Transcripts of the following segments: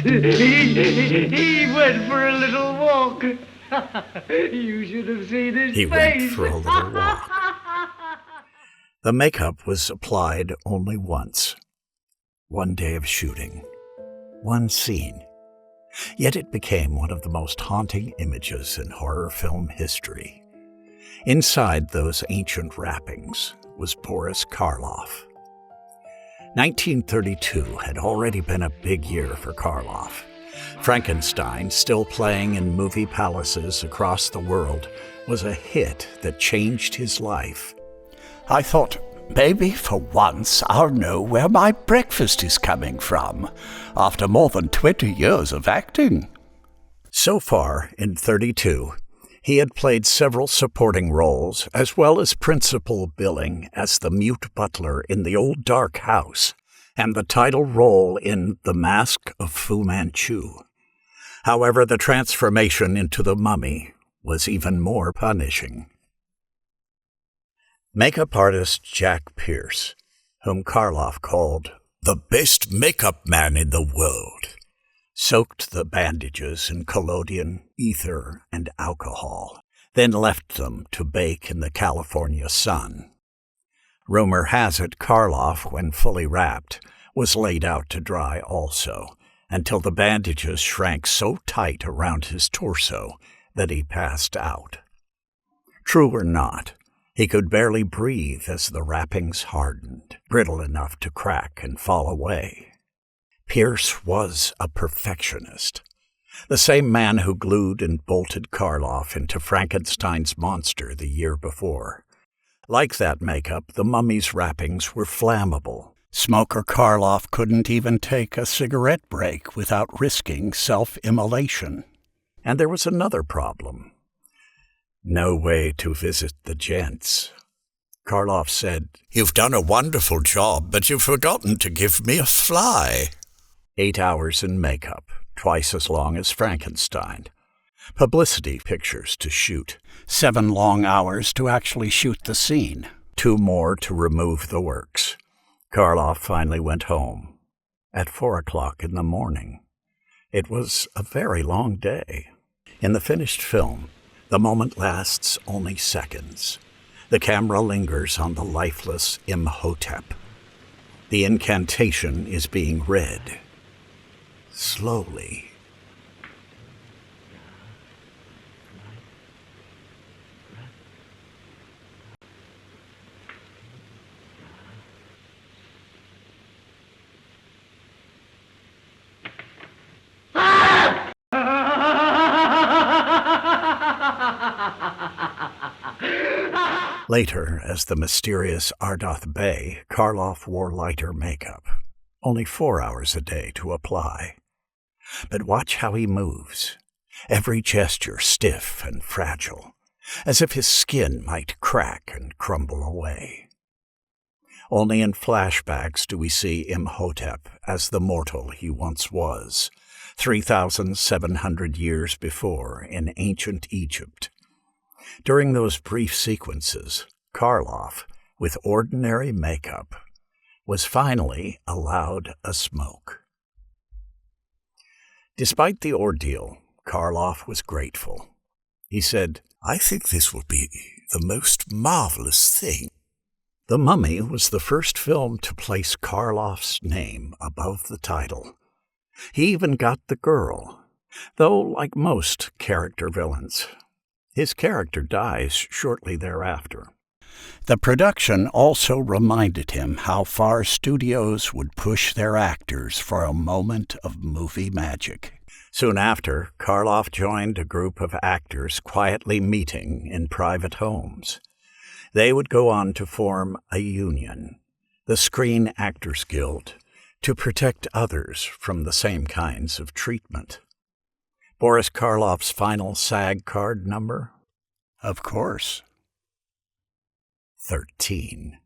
He went for a little walk. You should have seen his face. He went for a little walk. The makeup was applied only once. One day of shooting. One scene. Yet it became one of the most haunting images in horror film history. Inside those ancient wrappings was Boris Karloff. 1932 had already been a big year for Karloff. Frankenstein, still playing in movie palaces across the world, was a hit that changed his life. I thought, maybe for once I'll know where my breakfast is coming from, after more than 20 years of acting. So far, in 32, he had played several supporting roles, as well as principal billing as the mute butler in The Old Dark House, and the title role in The Mask of Fu Manchu. However, the transformation into the mummy was even more punishing. Makeup artist Jack Pierce, whom Karloff called the best makeup man in the world, soaked the bandages in collodion, ether, and alcohol, then left them to bake in the California sun. Rumor has it Karloff, when fully wrapped, was laid out to dry also, until the bandages shrank so tight around his torso that he passed out. True or not, he could barely breathe as the wrappings hardened, brittle enough to crack and fall away. Pierce was a perfectionist, the same man who glued and bolted Karloff into Frankenstein's monster the year before. Like that makeup, the mummy's wrappings were flammable. Smoker Karloff couldn't even take a cigarette break without risking self-immolation. And there was another problem. No way to visit the gents. Karloff said, "You've done a wonderful job, but you've forgotten to give me a fly." 8 hours in makeup, twice as long as Frankenstein. Publicity pictures to shoot. 7 long hours to actually shoot the scene. 2 more to remove the works. Karloff finally went home at 4 o'clock in the morning. It was a very long day. In the finished film, the moment lasts only seconds. The camera lingers on the lifeless Imhotep. The incantation is being read. Slowly. Later, as the mysterious Ardath Bey, Karloff wore lighter makeup, only 4 hours a day to apply. But watch how he moves, every gesture stiff and fragile, as if his skin might crack and crumble away. Only in flashbacks do we see Imhotep as the mortal he once was, 3,700 years before in ancient Egypt. During those brief sequences, Karloff, with ordinary makeup, was finally allowed a smoke. Despite the ordeal, Karloff was grateful. He said, "I think this will be the most marvelous thing." The Mummy was the first film to place Karloff's name above the title. He even got the girl, though, like most character villains, his character dies shortly thereafter. The production also reminded him how far studios would push their actors for a moment of movie magic. Soon after, Karloff joined a group of actors quietly meeting in private homes. They would go on to form a union, the Screen Actors Guild, to protect others from the same kinds of treatment. Boris Karloff's final SAG card number? Of course. 13.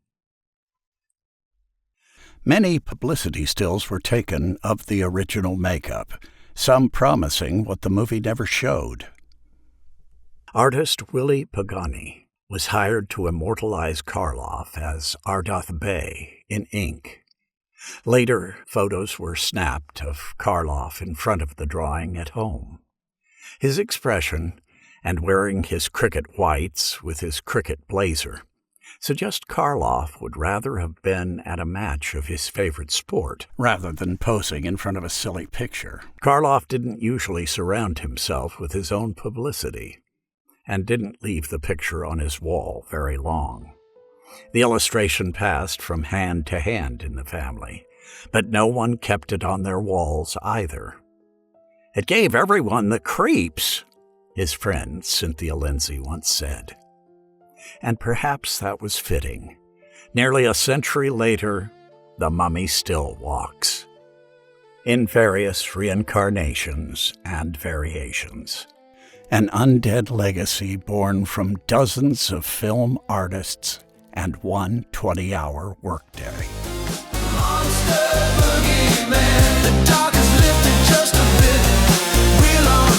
Many publicity stills were taken of the original makeup, some promising what the movie never showed. Artist Willie Pagani was hired to immortalize Karloff as Ardath Bey in ink. Later, photos were snapped of Karloff in front of the drawing at home. His expression, and wearing his cricket whites with his cricket blazer, suggest Karloff would rather have been at a match of his favorite sport rather than posing in front of a silly picture. Karloff didn't usually surround himself with his own publicity, and didn't leave the picture on his wall very long. The illustration passed from hand to hand in the family, but no one kept it on their walls either. "It gave everyone the creeps," his friend Cynthia Lindsay once said. And perhaps that was fitting. Nearly a century later, the mummy still walks, in various reincarnations and variations. An undead legacy born from dozens of film artists and one 20-hour workday. Monster boogeyman, the dark is lifted just a bit. Wheel on.